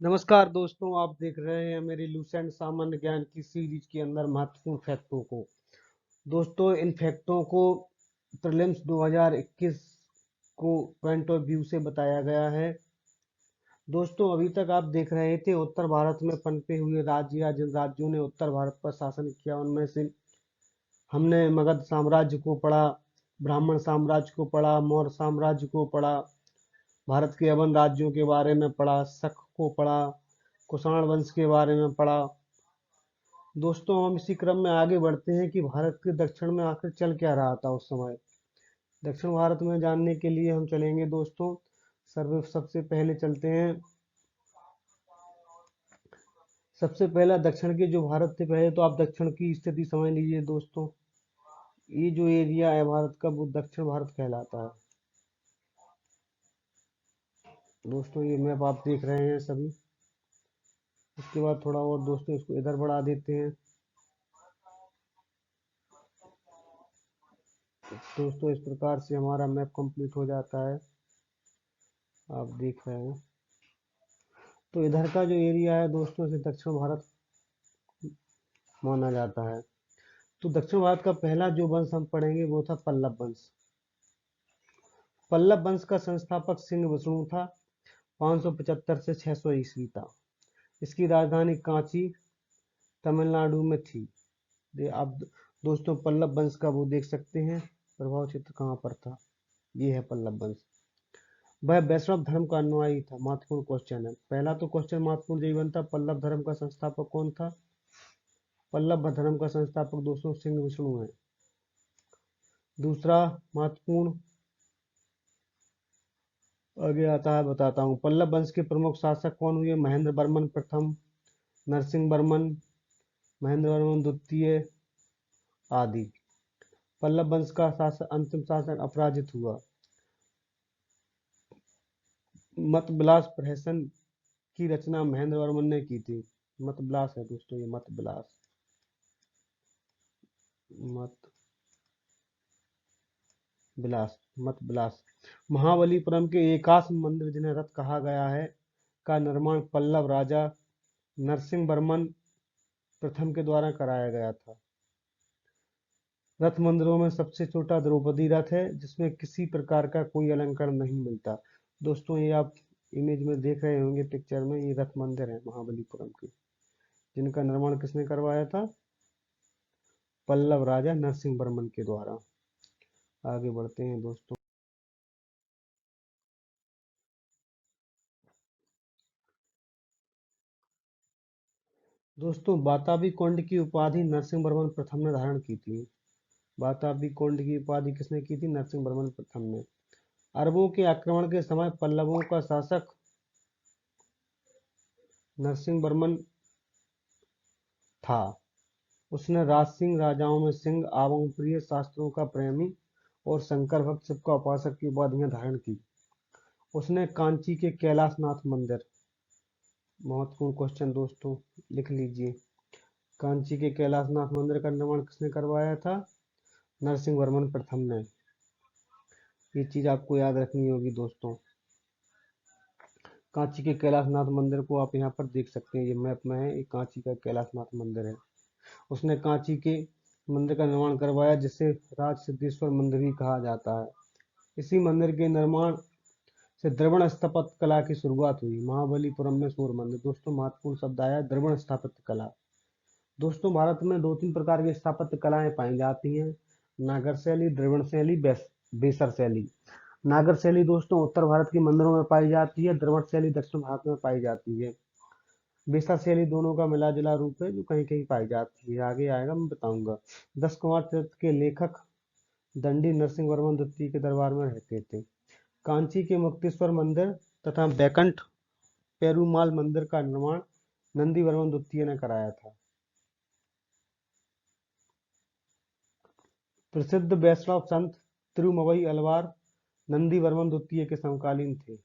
नमस्कार दोस्तों, आप देख रहे हैं मेरी लूसेंट सामान्य ज्ञान की सीरीज के अंदर महत्वपूर्ण फैक्टों को। दोस्तों, इन फैक्टों को प्रीलिम्स 2021 को पॉइंट ऑफ व्यू से बताया गया है। दोस्तों, अभी तक आप देख रहे थे उत्तर भारत में पनपे हुए राज्य या जिन राज्यों ने उत्तर भारत पर शासन किया उनमें से हमने मगध साम्राज्य को पढ़ा, ब्राह्मण साम्राज्य को पढ़ा, मौर्य साम्राज्य को पढ़ा, भारत के अवन राज्यों के बारे में पढ़ा, शक को पढ़ा, कुषाण वंश के बारे में पढ़ा। दोस्तों, हम इसी क्रम में आगे बढ़ते हैं कि भारत के दक्षिण में आखिर चल क्या रहा था उस समय। दक्षिण भारत में जानने के लिए हम चलेंगे दोस्तों। सर्वे सबसे पहले चलते हैं। सबसे पहला दक्षिण के जो भारत थे, पहले तो आप दक्षिण की स्थिति समझ लीजिए दोस्तों। ये जो एरिया है भारत का वो दक्षिण भारत कहलाता है। दोस्तों, ये मैप आप देख रहे हैं सभी। उसके बाद थोड़ा और दोस्तों इसको इधर बढ़ा देते हैं। दोस्तों, इस प्रकार से हमारा मैप कंप्लीट हो जाता है, आप देख रहे हैं। तो इधर का जो एरिया है दोस्तों, इसे दक्षिण भारत माना जाता है। तो दक्षिण भारत का पहला जो वंश हम पढ़ेंगे वो था पल्लव वंश। पल्लव वंश का संस्थापक सिंह विष्णु था। 575 से 600 ईस्वी था। इसकी राजधानी कांची तमिलनाडु में थी। आप दोस्तों पल्लव वंश का वो देख सकते हैं प्रभाव क्षेत्र कहाँ पर था। ये है पल्लव वंश। वह वैष्णव धर्म का अनुयायी था। महत्वपूर्ण क्वेश्चन है, पहला तो क्वेश्चन महत्वपूर्ण यही बनता, पल्लव धर्म का संस्थापक कौन था। पल्लव धर्म का संस्थापक दोस्तों सिंह विष्णु है। दूसरा महत्वपूर्ण आगे आता है, बताता हूँ। पल्लव वंश के प्रमुख शासक कौन हुए। महेंद्र वर्मन प्रथम, नरसिंह वर्मन, महेंद्र वर्मन द्वितीय आदि। पल्लव वंश का अंतिम शासक अपराजित हुआ। मत विलास प्रहसन की रचना महेंद्र वर्मन ने की थी। मत विलास है दोस्तों, ये मत विलास, मत विलास, मत विलास। महाबलीपुरम के एकाश मंदिर जिन्हें रथ कहा गया है का निर्माण पल्लव राजा नरसिंह वर्मन प्रथम के द्वारा कराया गया था। रथ मंदिरों में सबसे छोटा द्रौपदी रथ है जिसमें किसी प्रकार का कोई अलंकरण नहीं मिलता। दोस्तों, ये आप इमेज में देख रहे होंगे पिक्चर में, ये रथ मंदिर है महाबलीपुरम के, जिनका निर्माण किसने करवाया था। पल्लव राजा नरसिंह वर्मन के द्वारा। आगे बढ़ते हैं दोस्तों। दोस्तों, बाताबी कोंड की उपाधि नरसिंह वर्मन प्रथम ने धारण की थी। बाताबी कोंड की उपाधि किसने की थी। नरसिंह वर्मन प्रथम ने। अरबों के आक्रमण के समय पल्लवों का शासक नरसिंह वर्मन था। उसने राजसिंह राजाओं में सिंह, आवंग प्रिय, शास्त्रों का प्रेमी और शंकर भक्त, शिव का उपासक की उपाधियां धारण की। उसने कांची के कैलाशनाथ मंदिर, महत्वपूर्ण क्वेश्चन दोस्तों लिख लीजिए, कांची के कैलाशनाथ मंदिर का निर्माण किसने करवाया था। नरसिंह वर्मन प्रथम ने। ये चीज आपको याद रखनी होगी दोस्तों। कांची के कैलाशनाथ मंदिर को आप यहाँ पर देख सकते हैं, ये मैप में है, ये कांची का कैलाशनाथ मंदिर है। उसने कांची के मंदिर का निर्माण करवाया जिसे राज सिद्धेश्वर मंदिर भी कहा जाता है। इसी मंदिर के निर्माण से द्रविड़ स्थापत्य कला की शुरुआत हुई। महाबलीपुरम में सूर्य मंदिर। दोस्तों, महत्वपूर्ण शब्द आया द्रविड़ स्थापत्य कला। दोस्तों, भारत में दो तीन प्रकार की स्थापत्य कलाएं पाई जाती हैं, नागर शैली, द्रविड़ शैली, बेसर शैली। नागर शैली दोस्तों उत्तर भारत के मंदिरों में पाई जाती है, द्रविड़ शैली दक्षिण भारत में पाई जाती है। बेसर शैली दोनों का मिला जुला रूप है जो कहीं कहीं पाई जाती है, आगे आएगा मैं बताऊंगा। 10 कुमार चरित्र के लेखक दंडी नरसिंह वर्मन द्वितीय के दरबार में रहते थे। कांची के मुक्तेश्वर मंदिर तथा बैकंठ पेरुमाल मंदिर का निर्माण नंदी वर्मन द्वितीय ने कराया था। प्रसिद्ध वैष्णव संत तिरुमवई अलवार नंदी वर्मन द्वितीय के समकालीन थे।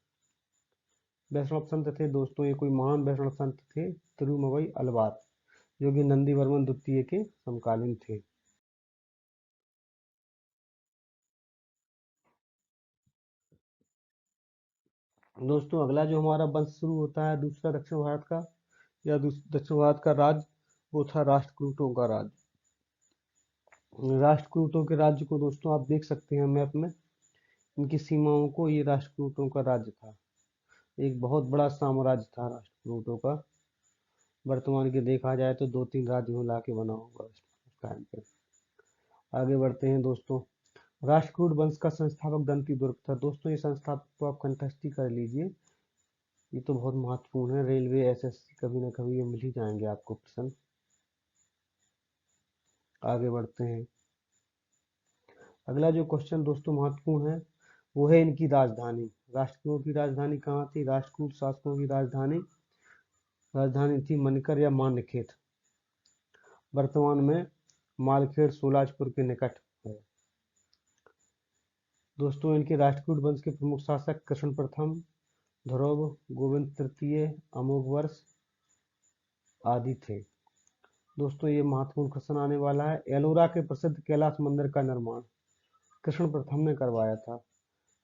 वैष्णव संत थे दोस्तों, ये कोई महान वैष्णव संत थे तिरुमवई अलवार, जो कि नंदी वर्मन द्वितीय के समकालीन थे। दोस्तों अगला जो हमारा वंश शुरू होता है दूसरा दक्षिण भारत का या दक्षिण भारत का राज्य, वो था राष्ट्रकूटों का राज्य। राष्ट्रकूटों के राज्य को दोस्तों आप देख सकते हैं मैप में, इनकी सीमाओं को, ये राष्ट्रकूटों का राज्य था। एक बहुत बड़ा साम्राज्य था राष्ट्रकूटों का। वर्तमान के देखा जाए तो 2-3 राज्य मिला के बना होगा उस टाइम पे। आगे बढ़ते हैं दोस्तों। राष्ट्रकूट वंश का संस्थापक दंतिदुर्ग था। दोस्तों ये संस्थापक तो आप कंठस्थी कर लीजिए, ये तो बहुत महत्वपूर्ण है। रेलवे एसएससी कभी ना कभी ये मिल ही जाएंगे आपको प्रश्न। आगे बढ़ते हैं। अगला जो क्वेश्चन दोस्तों महत्वपूर्ण है वो है इनकी राजधानी। राष्ट्रकूटों की राजधानी कहाँ थी? राष्ट्रकूट शासकों की राजधानी थी मणिकर या मान्यखेत। वर्तमान में मालखेड़ सोलाजपुर के निकट है। दोस्तों इनके राष्ट्रकूट वंश के प्रमुख शासक कृष्ण प्रथम, ध्रुव, गोविंद तृतीय, अमोघवर्ष आदि थे। दोस्तों ये महत्वपूर्ण क्वेश्चन आने वाला है। एलोरा के प्रसिद्ध कैलाश मंदिर का निर्माण कृष्ण प्रथम ने करवाया था।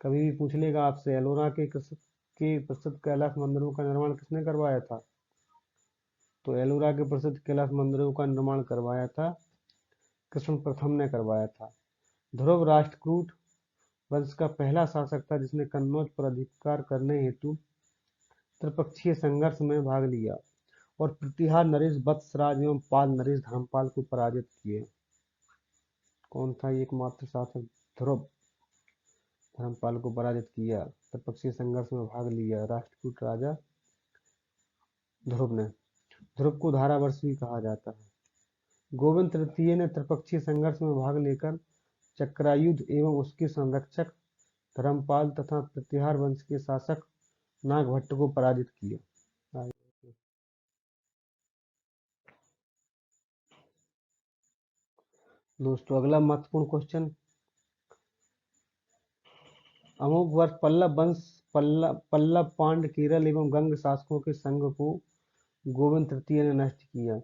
कभी भी पूछ लेगा आपसे एलोरा के प्रसिद्ध कैलाश मंदिरों का निर्माण किसने करवाया था, तो एलोरा के प्रसिद्ध कैलाश मंदिरों का निर्माण करवाया था कृष्ण प्रथम ने करवाया था। ध्रुव राष्ट्रकूट वंश का पहला शासक था जिसने कन्नौज पर अधिकार करने हेतु त्रिपक्षीय संघर्ष में भाग लिया और प्रतिहार नरेश वत्सराज एवं पाल नरेश धर्मपाल को पराजित किए। कौन था ये एकमात्र शासक? ध्रुव धर्मपाल को पराजित किया, त्रिपक्षीय संघर्ष में भाग लिया राष्ट्रकूट राजा ध्रुव ने। ध्रुव को धारावर्ष भी कहा जाता है। गोविंद तृतीय ने त्रिपक्षीय संघर्ष में भाग लेकर चक्रायुध एवं उसके संरक्षक धर्मपाल तथा प्रतिहार वंश के शासक नागभट्ट को पराजित किया। दोस्तों अगला महत्वपूर्ण क्वेश्चन, अमोघवर्ष पल्लव वंश पल्लव पांड केरल एवं गंग शासकों के संघ को गोविंद तृतीय ने नष्ट किया।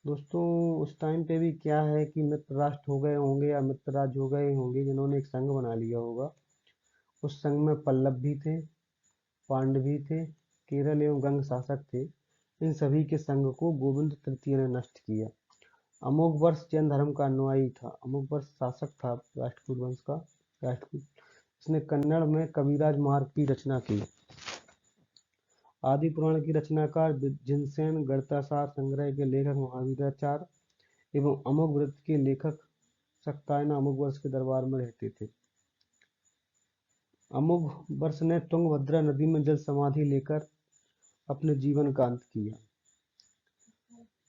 दोस्तों उस टाइम पे भी क्या है कि मित्र राष्ट्र हो गए होंगे या मित्र राज्य हो गए होंगे जिन्होंने एक संघ बना लिया होगा। उस संघ में पल्लव भी थे, पांड भी थे, केरल एवं गंग शासक थे। इन सभी के संघ को गोविंद तृतीय ने नष्ट किया। अमोघवर्ष जैन धर्म का अनुयायी था। अमोघवर्ष शासक था राष्ट्रकूट वंश का। राष्ट्रकूट इसने कन्नड़ में कविराज मार्ग की रचना की। आदि पुराण की रचनाकार जिनसेन, गणितसार संग्रह के लेखक महावीराचार्य एवं अमोघ वृत्त के लेखक सक्तायना अमोघवर्ष के दरबार में रहते थे। अमोघवर्ष ने तुंगभद्रा नदी में जल समाधि लेकर अपने जीवन का अंत किया।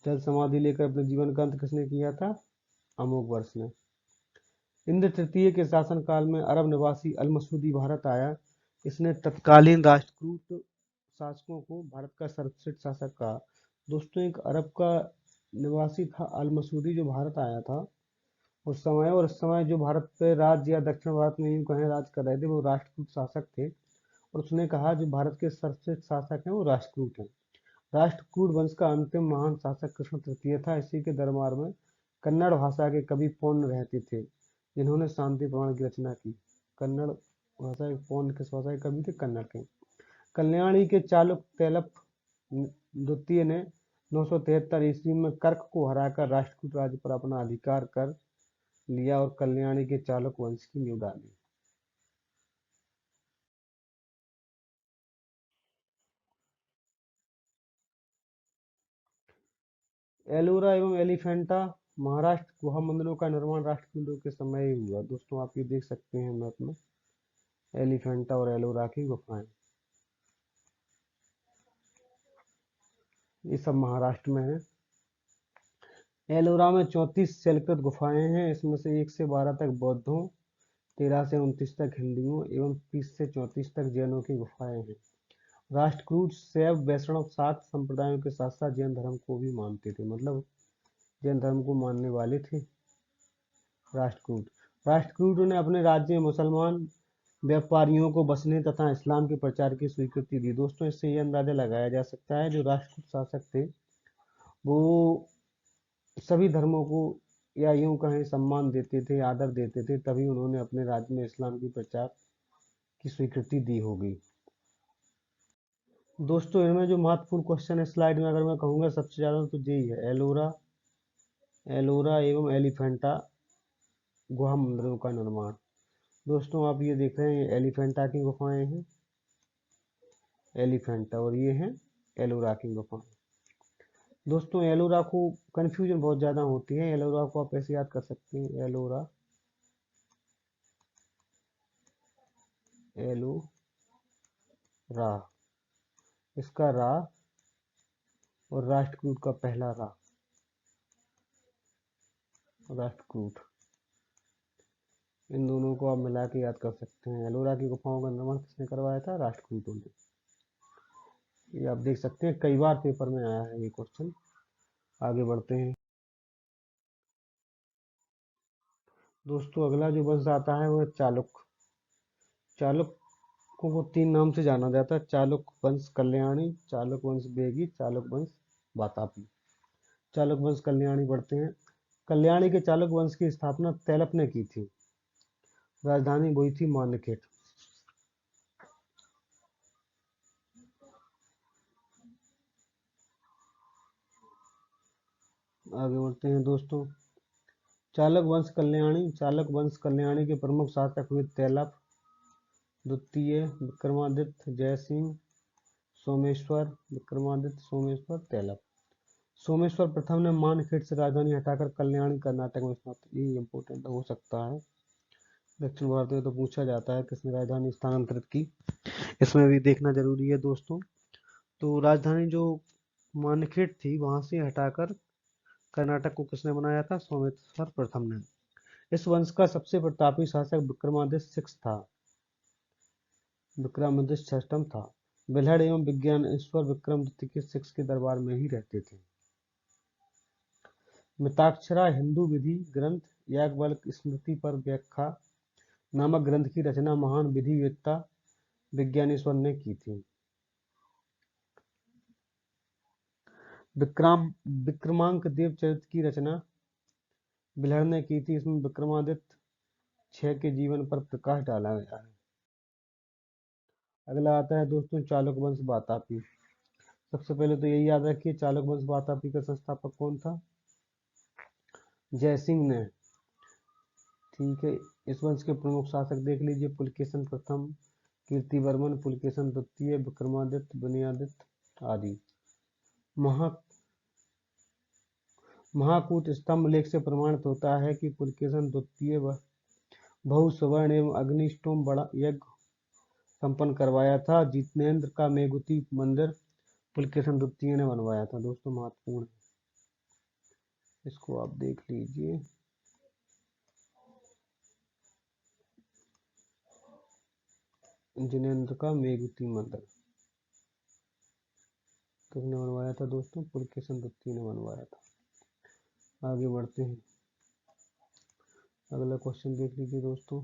जल समाधि लेकर अपने जीवन का अंत किसने किया था? अमोघवर्ष ने। इंद्र तृतीय के शासनकाल में अरब निवासी अल मसूदी भारत आया। इसने तत्कालीन राष्ट्रकूट शासकों को भारत का सर्वश्रेष्ठ शासक कहा। दोस्तों एक अरब का निवासी था अल मसूदी जो भारत आया था उस समय, और उस समय जो भारत पे राज्य या दक्षिण भारत में यूं कहें राज कर रहे थे वो राष्ट्रकूट शासक थे। और उसने कहा जो भारत के सर्वश्रेष्ठ शासक हैं वो राष्ट्रकूट हैं। राष्ट्रकूट वंश का अंतिम महान शासक कृष्ण तृतीय था। इसी के दरबार में कन्नड़ भाषा के कवि पौन्न रहते थे जिन्होंने शांति पुराण की रचना की। कन्नड़ भाषा के पौन्न किस भाषा के कवि थे? कन्नड़ के। कल्याणी के चालुक तैलप द्वितीय ने 973 ईस्वी में कर्क को हराकर राष्ट्रकूट राज्य पर अपना अधिकार कर लिया और कल्याणी के चालुक वंश की नींव डाली। एलोरा एवं एलिफेंटा महाराष्ट्र गुहा मंदिरों का निर्माण राष्ट्रकूटों के समय ही हुआ। दोस्तों आप ये देख सकते हैं मैप में एलिफेंटा और एलोरा की गुफाएं, ये सब महाराष्ट्र में है। एलोरा में 34 शैलकृत गुफाएं हैं। इसमें से 1 से 12 तक बौद्धों, 13 से 29 तक हिंदुओं एवं 30 से 34 तक जैनों की गुफाएं हैं। राष्ट्रकूट शैव वैष्णव शाक्त संप्रदायों के साथ साथ जैन धर्म को भी मानते थे, मतलब जैन धर्म को मानने वाले थे राष्ट्रकूट। राष्ट्रकूट ने अपने राज्य में मुसलमान व्यापारियों को बसने तथा इस्लाम के प्रचार की स्वीकृति दी। दोस्तों इससे यह अंदाजा लगाया जा सकता है जो राष्ट्रकूट शासक थे वो सभी धर्मों को या यूं कहें सम्मान देते थे, आदर देते थे, तभी उन्होंने अपने राज्य में इस्लाम की प्रचार की स्वीकृति दी होगी। दोस्तों इनमें जो महत्वपूर्ण क्वेश्चन है स्लाइड में, अगर मैं कहूँगा सबसे ज़्यादा तो यही है, एलोरा एलोरा एवं एलिफेंटा गुहा मंदिरों का निर्माण। दोस्तों आप ये देख रहे हैं, ये एलिफेंटा की गुफाएं हैं, एलिफेंटा, और ये हैं एलोरा की गुफाएं। दोस्तों एलोरा को कंफ्यूजन बहुत ज़्यादा होती है, एलोरा को आप ऐसे याद कर सकते हैं, एलोरा एलोरा, इसका रा और राष्ट्रकूट का पहला रा, राष्ट्रकूट, इन दोनों को आप मिला के याद कर सकते हैं। एलोरा की गुफाओं का निर्माण किसने करवाया था? राष्ट्रकूटों ने। ये आप देख सकते हैं, कई बार पेपर में आया है ये क्वेश्चन। आगे बढ़ते हैं दोस्तों, अगला जो वंश आता है वो है चालुक्य। चालुक्यों को तीन नाम से जाना जाता है, चालुक्य वंश कल्याणी, चालुक्य वंश बेगी, चालुक्य वंश वातापी। चालुक्य वंश कल्याणी पढ़ते हैं। कल्याणी के चालुक्य वंश की स्थापना तैलप ने की थी, राजधानी वही थी मान्यखेट। आगे बढ़ते हैं दोस्तों, चालुक्य वंश कल्याणी के प्रमुख शासक हुए तैलप द्वितीय, विक्रमादित्य, जयसिंह, सोमेश्वर, विक्रमादित्य, सोमेश्वर, तैलप। सोमेश्वर प्रथम ने मानखेड़ से राजधानी हटाकर कल्याणी कर्नाटक में स्थापित। ये इम्पोर्टेंट हो सकता है, दक्षिण भारत में तो पूछा जाता है किसने राजधानी स्थानांतरित की, इसमें भी देखना जरूरी है दोस्तों। तो राजधानी जो मानखेड़ थी वहां से हटाकर कर्नाटक को किसने बनाया था? सोमेश्वर प्रथम ने। इस वंश का सबसे प्रतापी शासक विक्रमादित्य सिक्स था, विक्रमादित्य षष्ठम था। बिल्हड़ एवं विज्ञानेश्वर विक्रमादित्य के सिक्स के दरबार में ही रहते थे। मिताक्षरा हिंदू विधि ग्रंथ याज्ञवल्क्य स्मृति पर व्याख्या नामक ग्रंथ की रचना महान विधिवेत्ता विज्ञानेश्वर ने की थी। विक्रमांक देव चरित्र की रचना बिल्हड़ ने की थी। इसमें विक्रमादित्य 6 के जीवन पर प्रकाश डाला गया है। अगला आता है दोस्तों चालुक्य वंश वातापी। सबसे पहले तो यही याद रखिए, चालुक्य वंश वातापी का संस्थापक कौन था? जयसिंह ने। ठीक है, इस वंश के प्रमुख शासक देख लीजिए, पुलकेशन प्रथम, कीर्तिवर्मन, पुलकेशन द्वितीय, विक्रमादित्य, विनयादित्य आदि। महा महाकूट स्तंभ लेख से प्रमाणित होता है कि पुलकेशन द्वितीय बहु सुवर्ण एवं अग्निष्टोम बड़ा यज्ञ संपन्न करवाया था। जितेंद्र का मेघुती मंदिर पुलकेशन द्वितीय ने बनवाया था। दोस्तों महत्वपूर्ण है, इसको आप देख लीजिए। जिनेंद्र का मेघुती मंदिर किसने बनवाया था? दोस्तों पुलकेशन द्वितीय ने बनवाया था। आगे बढ़ते हैं, अगला क्वेश्चन देख लीजिए दोस्तों।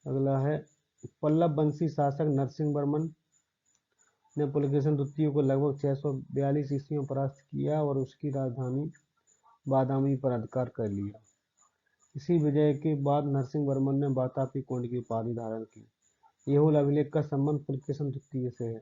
अगला है, पल्लव वंशी शासक नरसिंह वर्मन ने पुलकेशन द्वितीय को लगभग 642 ईस्वी में परास्त किया और उसकी राजधानी बादामी पर अधिकार कर लिया। इसी विजय के बाद नरसिंह वर्मन ने वातापी कुंड की उपाधि धारण की। येहुल अभिलेख का संबंध पुलकेशन द्वितीय से है।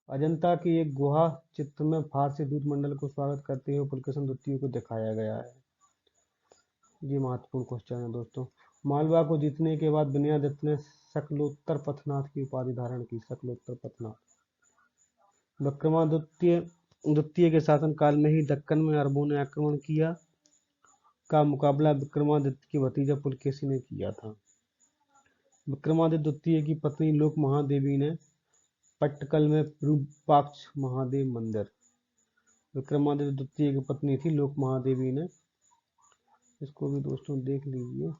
अजंता की एक गुहा चित्र में फारसी दूत मंडल को स्वागत करते हुए पुलकेशन द्वितीय को दिखाया गया है। ये महत्वपूर्ण क्वेश्चन है दोस्तों। मालवा को जीतने के बाद विनयादित्य ने शकलोत्तर पथनाथ की उपाधि धारण की, शकलोत्तर पथनाथ। विक्रमादित्य द्वितीय के शासनकाल में ही दक्कन में अरबों ने आक्रमण किया का मुकाबला विक्रमादित्य के भतीजा पुलकेशी ने किया था। विक्रमादित्य द्वितीय की पत्नी लोक महादेवी ने पट्टकल में विरूपाक्ष महादेव मंदिर, विक्रमादित्य द्वितीय की पत्नी थी लोक महादेवी ने, इसको भी दोस्तों देख लीजिए,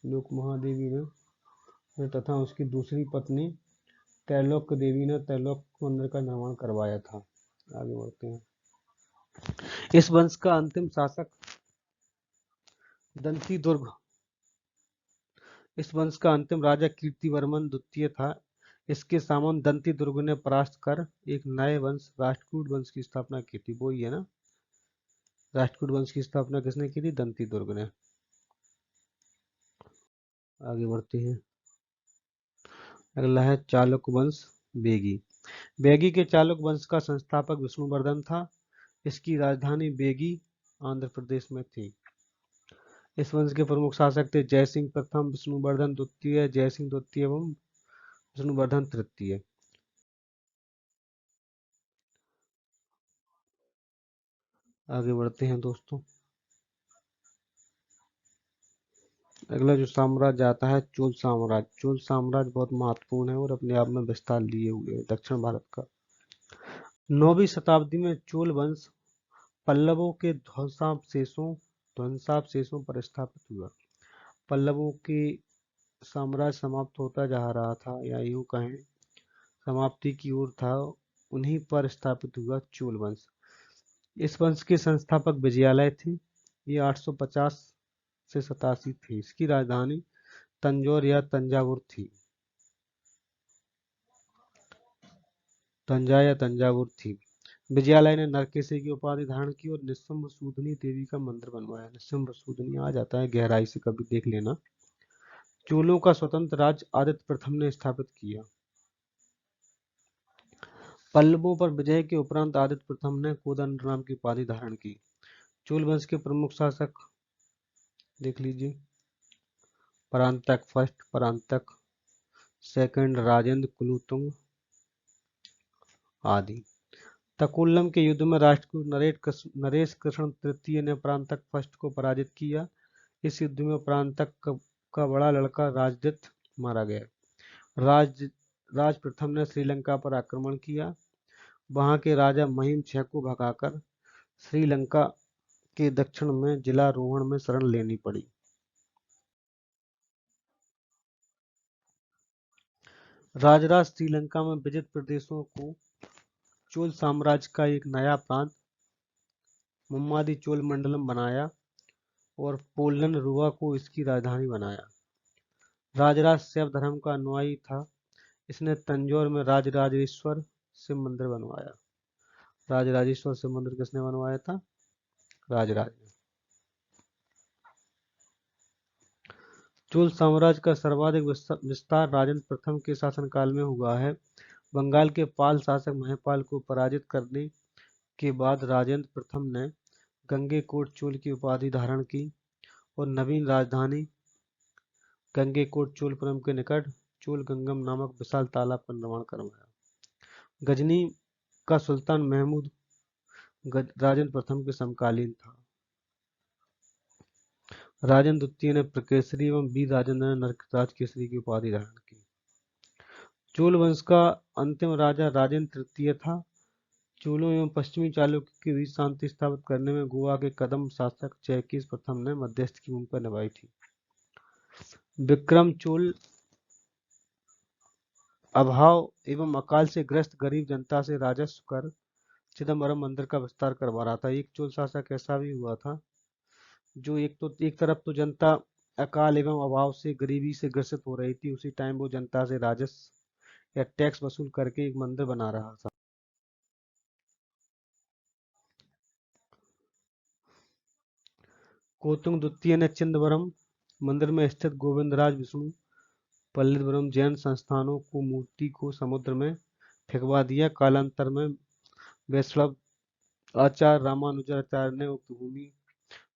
लोक महादेवी ने तथा उसकी दूसरी पत्नी त्रैलोक्य देवी ने त्रैलोक्य मंदिर का निर्माण करवाया था। आगे बढ़ते हैं, इस वंश का अंतिम शासक दंती दुर्ग, इस वंश का अंतिम राजा कीर्तिवर्मन द्वितीय था। इसके सामंत दंती दुर्ग ने परास्त कर एक नए वंश राष्ट्रकूट वंश की स्थापना की थी। वो ही है ना, राष्ट्रकूट वंश की स्थापना किसने की थी? दंती दुर्ग ने। आगे बढ़ते हैं। अगला है चालुक्य वंश बेगी। बेगी के चालुक्य वंश का संस्थापक विष्णुवर्धन था। इसकी राजधानी बेगी आंध्र प्रदेश में थी। इस वंश के प्रमुख शासक थे जयसिंह प्रथम, विष्णुवर्धन द्वितीय, जयसिंह द्वितीय एवं विष्णुवर्धन तृतीय। आगे बढ़ते हैं दोस्तों। अगला जो साम्राज्य आता है चोल साम्राज्य। चोल साम्राज्य बहुत महत्वपूर्ण है और अपने आप में विस्तार लिए हुए है दक्षिण भारत का। 9वीं शताब्दी में चोल वंश पल्लवों के ध्वंसावशेषों पर स्थापित हुआ। पल्लवों के साम्राज्य समाप्त होता जा रहा था, या यूं कहें समाप्ति की ओर था, उन्हीं पर स्थापित हुआ चोल वंश। इस वंश के संस्थापक विजयालय थे। ये 850 से 87 थे। इसकी राजधानी तंजौर या तंजावुर थी। तंजावुर थी। विजयालय ने नरकेसरी की उपाधि धारण की और निशुंभ सूदनी देवी का मंदिर बनवाया। निशुंभ सूदनी आ जाता है गहराई से, कभी देख लेना। चोलों का स्वतंत्र राज्य आदित्य प्रथम ने स्थापित किया। पल्लवों पर विजय के उपरांत आदित्य प्रथम ने कोदंड नाम की उपाधि धारण की। चोल वंश के प्रमुख शासक देख लीजिए। परांतक फर्स्ट, परांतक सेकंड, राजेंद्र कुलोत्तुंग आदि। तकोल्लम के युद्ध में राष्ट्रकूट नरेश कृष्ण तृतीय ने परांतक फर्स्ट को पराजित किया। इस युद्ध में परांतक का बड़ा लड़का राजदित्य मारा गया। राज प्रथम ने श्रीलंका पर आक्रमण किया। वहां के राजा महिम छह को भगाकर श्रीलंका के दक्षिण में जिला रोहण में शरण लेनी पड़ी। राजराज श्रीलंका में विजित प्रदेशों को चोल साम्राज्य का एक नया प्रांत मुम्मादी चोल मंडलम बनाया और पोलन रुआ को इसकी राजधानी बनाया। राजराज शैव धर्म का अनुयायी था। इसने तंजौर में राजराजेश्वर शिव मंदिर बनवाया। राजराजेश्वर शिव मंदिर किसने बनवाया था? राजराज ने। चोल साम्राज्य का सर्वाधिक विस्तार राजेंद्र प्रथम के शासनकाल में हुआ है। बंगाल के पाल शासक महिपाल को पराजित करने के बाद राजेंद्र प्रथम ने गंगेकोट चोल की उपाधि धारण की और नवीन राजधानी गंगेकोट चोलपुरम के निकट चोल गंगम नामक विशाल तालाब का निर्माण करवाया। गजनी का सुल्तान महमूद राजेंद्र प्रथम के समकालीन था। राजेंद्र द्वितीय ने प्रकेसरी एवं वीर राजेंद्र ने नरकराज केसरी की उपाधि धारण की। चोल वंश का अंतिम राजा राजेंद्र तृतीय था। चोलों एवं पश्चिमी चालुक्य के बीच शांति स्थापित करने में गोवा के कदम शासक चेकिस प्रथम ने मध्यस्थ की भूमिका निभाई थी। विक्रम चोल अभाव एवं अकाल से ग्रस्त गरीब जनता से राजस्व कर चिदम्बरम मंदिर का विस्तार करवा रहा था। एक चोल शासक ऐसा भी हुआ था जो एक तरफ तो जनता अकाल एवं अभाव से गरीबी से ग्रसित हो रही थी, उसी टाइम वो जनता से राजस्व या टैक्स वसूल करके एक मंदिर बना रहा था। कोतुंग द्वितीय ने चिदम्बरम मंदिर में स्थित गोविंदराज विष्णु पल्लिदीवरम जैन संस्थानों को मूर्ति को समुद्र में फेंकवा दिया। कालांतर में वैष्णव आचार्य रामानुजाचार्य ने उक्त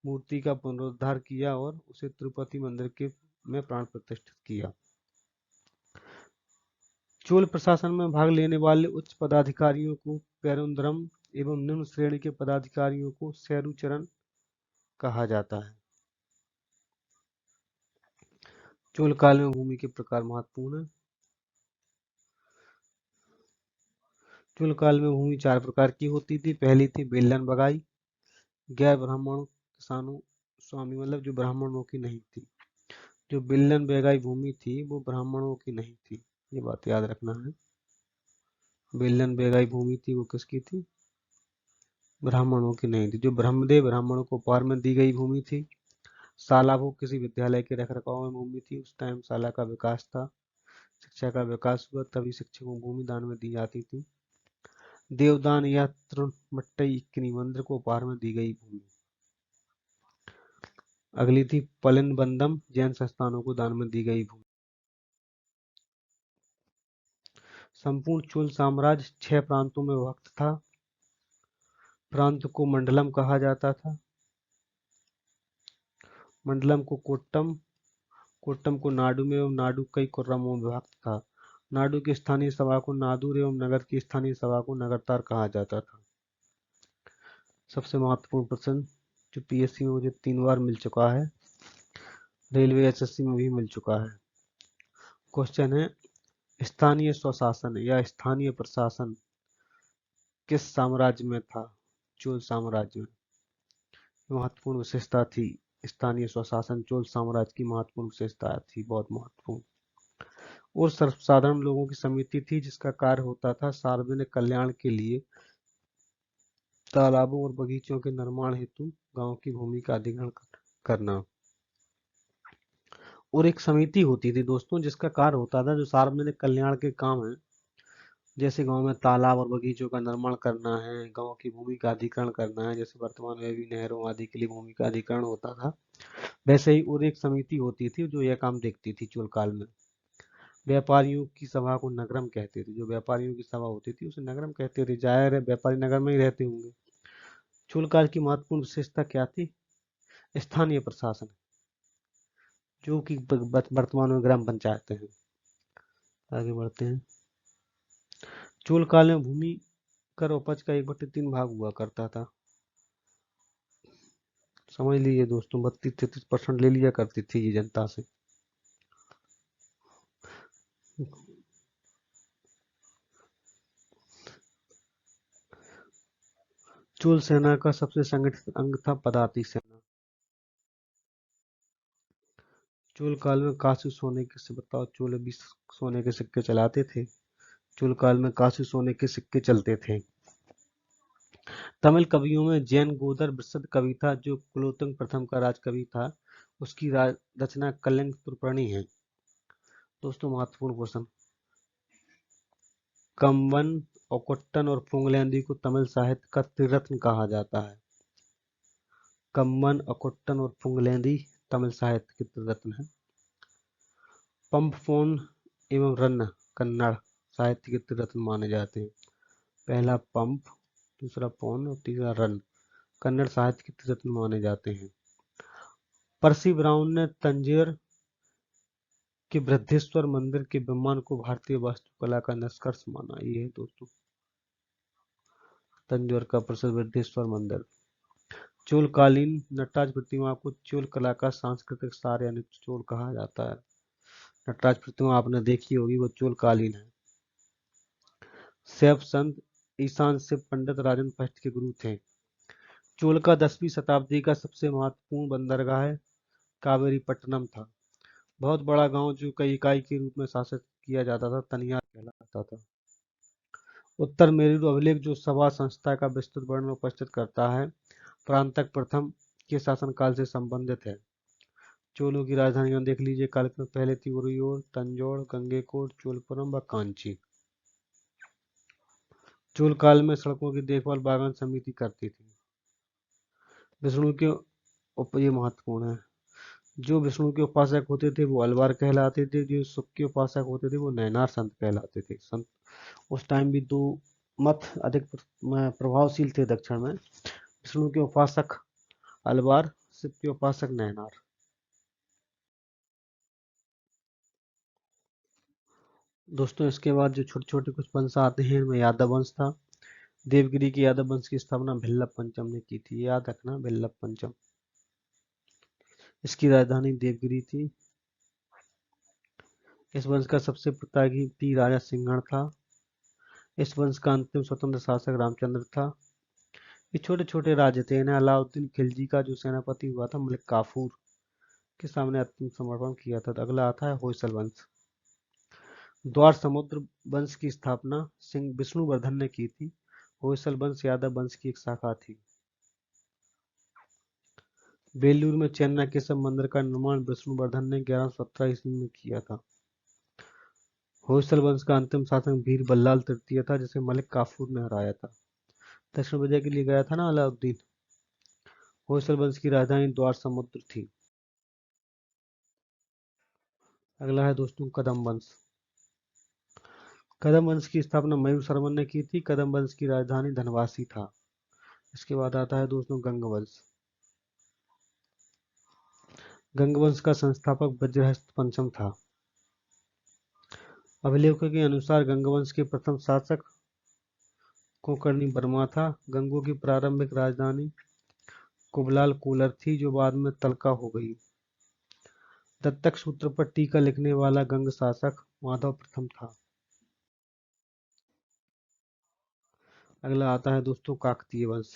मूर्ति का पुनरुद्धार किया और उसे तिरुपति मंदिर के में प्राण प्रतिष्ठित किया। चोल प्रशासन में भाग लेने वाले उच्च पदाधिकारियों को पेरुंदरम एवं निम्न श्रेणी के पदाधिकारियों को सैरुचरण कहा जाता है। चोल काल में भूमि के प्रकार महत्वपूर्ण है। चोल काल में भूमि 4 प्रकार की होती थी। पहली थी बेलन बगाई, गैर ब्राह्मण किसानों स्वामी, मतलब जो ब्राह्मणों की नहीं थी। जो बिल्लन बेगाई भूमि थी वो ब्राह्मणों की नहीं थी, ये बात याद रखना है। बिल्लन बेगाई भूमि थी वो किसकी थी? ब्राह्मणों की नहीं थी। जो ब्रह्मदेव ब्राह्मणों को उपहार में दी गई भूमि थी। शाला वो किसी विद्यालय के रखरखाव में भूमि थी। उस टाइम शाला का विकास था, शिक्षा का विकास हुआ, तभी शिक्षकों को भूमि दान में दी जाती थी। देवदान या तृणमट्टई मंदिर को उपहार में दी गई भूमि। अगली थी पलिनबंदम, जैन संस्थानों को दान में दी गई भूमि। संपूर्ण चोल साम्राज्य 6 प्रांतों में विभक्त था। प्रांत को मंडलम कहा जाता था। मंडलम को कोट्टम, कोट्टम को नाडु में एवं नाडु कई कुर्रमों में विभक्त था। नाडु की स्थानीय सभा को नादुर एवं नगर की स्थानीय सभा को नगरतार कहा जाता था। सबसे महत्वपूर्ण प्रश्न जो पीएससी में मुझे 3 बार मिल चुका है, रेलवे एसएससी में भी मिल चुका है। क्वेश्चन है, स्थानीय स्वशासन या स्थानीय प्रशासन किस साम्राज्य में था? चोल साम्राज्य में। महत्वपूर्ण विशेषता थी स्थानीय स्वशासन, चोल साम्राज्य की महत्वपूर्ण विशेषता थी, बहुत महत्वपूर्ण। और सर्वसाधारण लोगों की समिति थी जिसका कार्य होता था सार्वजनिक कल्याण के लिए तालाबों और बगीचों के निर्माण हेतु गांव की भूमि का अधिग्रहण करना। और एक समिति होती थी दोस्तों जिसका कार्य होता था जो सार्वजनिक कल्याण के काम है, जैसे गांव में तालाब और बगीचों का निर्माण करना है, गांव की भूमि का अधिग्रहण करना है, जैसे वर्तमान में भी नहरों आदि के लिए भूमि का अधिग्रहण होता था, वैसे ही और एक समिति होती थी जो यह काम देखती थी चोल काल में। व्यापारियों की सभा को नगरम कहते थे। जो व्यापारियों की सभा होती थी उसे नगरम कहते थे। जाहिर है व्यापारी नगर में ही रहते होंगे। चोल काल की महत्वपूर्ण विशेषता क्या थी? स्थानीय प्रशासन, जो कि वर्तमान में ग्राम पंचायतें हैं। आगे बढ़ते हैं। चोल काल में भूमि कर उपज का 1/3 भाग हुआ करता था। समझ लीजिए दोस्तों, 32-33% ले लिया करती थी ये जनता से। चोल सेना का सबसे संगठित अंग था पदाती सेना। चोल काल में कांस्य सोने के, बताओ, चोल भी सोने के सिक्के चलाते थे। चोल काल में कांस्य सोने के सिक्के चलते थे। तमिल कवियों में जैन गोदर प्रसिद्ध कवि था जो कुलोत्तुंग प्रथम का राजकवि था। उसकी रचना कलिंग तुर्पणी है। दोस्तों महत्वपूर्ण क्वेश्चन, कम्बन, ओकोट्टन और पुंगलेंदी को तमिल साहित्य का त्रिरत्न कहा जाता है। कम्बन, ओकोट्टन और पुंगलेंदी तमिल साहित्य के त्रिरत्न है। पंपफोन एवं रन्न कन्नड़ साहित्य के त्रिरत्न माने जाते हैं। पहला पंप, दूसरा पौन और तीसरा रन कन्नड़ साहित्य के त्रिरत्न माने जाते हैं। पर्सी ब्राउन ने तंजौर के बृहदेश्वर मंदिर के विमान को भारतीय वास्तुकला का निष्कर्ष माना। ये है दोस्तों तंजौर का प्रसिद्ध बृहदेश्वर मंदिर। चोलकालीन नटराज प्रतिमा को चोल कला का सांस्कृतिक सार यानी चोल कहा जाता है। नटराज प्रतिमा आपने देखी होगी, वो चोलकालीन है। शैव संत ईशान से पंडित राजन फस्ट के गुरु थे। चोल का 10वीं शताब्दी का सबसे महत्वपूर्ण बंदरगाह कावेरीपट्टनम था। बहुत बड़ा गांव जो कई इकाई के रूप में शासित किया जाता था तनियार कहलाता था। उत्तर मेरू अभिलेख जो सभा संस्था का विस्तृत वर्णन उपस्थित करता है प्रांतक प्रथम के शासनकाल से संबंधित है। चोलों की राजधानियां देख लीजिए, कालक्रम पहले थी उरियूर, तंजौर, गंगेकोट, चोलपुरम व कांची। चोल काल में सड़कों की देखभाल बागान समिति करती थी। विष्णु के ये महत्वपूर्ण है, जो विष्णु के उपासक होते थे वो अलवार कहलाते थे, जो शुक के उपासक होते थे वो नैनार संत कहलाते थे। संत उस टाइम भी दो मत अधिक प्रभावशील थे दक्षिण में, विष्णु के उपासक अलवार, शिव के उपासक नैनार। दोस्तों इसके बाद जो छोटे छोटे कुछ वंश आते हैं इनमें यादव वंश था। देवगिरी के यादव वंश की स्थापना भिल्लभ पंचम ने की थी, याद रखना भिल्लभ पंचम। इसकी राजधानी देवगिरी थी। इस वंश का सबसे प्रतापी राजा सिंहण था। इस वंश का अंतिम स्वतंत्र शासक रामचंद्र था। ये छोटे छोटे राज्य थे। इन्हें अलाउद्दीन खिलजी का जो सेनापति हुआ था मलिक काफूर के सामने आत्मसमर्पण किया था। अगला आता है होयसल वंश। द्वार समुद्र वंश की स्थापना सिंह विष्णुवर्धन ने की थी। होयसल वंश यादव वंश की एक शाखा थी। बेलूर में चेन्नई केशव मंदिर का निर्माण विष्णुवर्धन ने 1117 ईस्वी में किया था। होयसल वंश का अंतिम शासक वीर बल्लाल तृतीय था जिसे मलिक काफूर ने हराया था। दक्षिण विजय के लिए गया था ना अलाउद्दीन। होयसल वंश की राजधानी द्वार समुद्र थी। अगला है दोस्तों कदम वंश। कदम वंश की स्थापना मयूर शर्मा ने की थी। कदम वंश की राजधानी धनवासी था। इसके बाद आता है दोस्तों गंग वंश। गंग वंश का संस्थापक वज्रहस्त पंचम था। अभिलेखों के अनुसार गंग वंश के प्रथम शासक कोंकणी वर्मा था। गंगों की प्रारंभिक राजधानी कुबलाल कोलर थी, जो बाद में तलका हो गई। दत्तक सूत्र पर टीका लिखने वाला गंग शासक माधव प्रथम था। अगला आता है दोस्तों काकतीय वंश।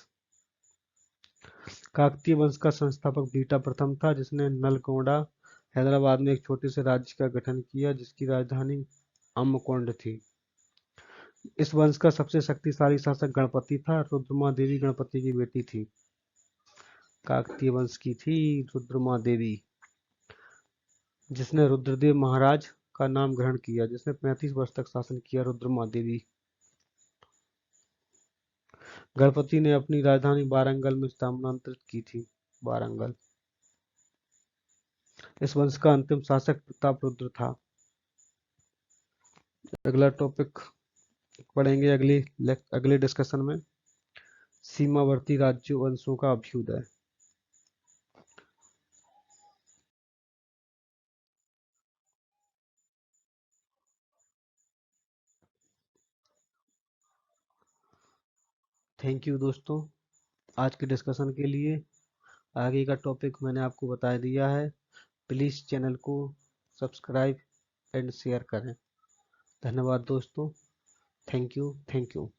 काकतीय वंश का संस्थापक बीटा प्रथम था, जिसने नलगोंडा हैदराबाद में एक छोटे से राज्य का गठन किया, जिसकी राजधानी अम्मकोंड थी। इस वंश का सबसे शक्तिशाली शासक गणपति था। रुद्रमा देवी गणपति की बेटी थी। काकतीय वंश की थी रुद्रमा देवी, जिसने रुद्रदेव महाराज का नाम ग्रहण किया, जिसने 35 वर्ष तक शासन किया। रुद्रमा देवी। गणपति ने अपनी राजधानी वारंगल में स्थानांतरित की थी। वारंगल। इस वंश का अंतिम शासक प्रतापरुद्र था। अगला टॉपिक पढ़ेंगे अगले डिस्कशन में, सीमावर्ती राज्यों वंशों का अभ्युदय। थैंक यू दोस्तों आज के डिस्कशन के लिए। आगे का टॉपिक मैंने आपको बता दिया है। प्लीज़ चैनल को सब्सक्राइब एंड शेयर करें। धन्यवाद दोस्तों। Thank you.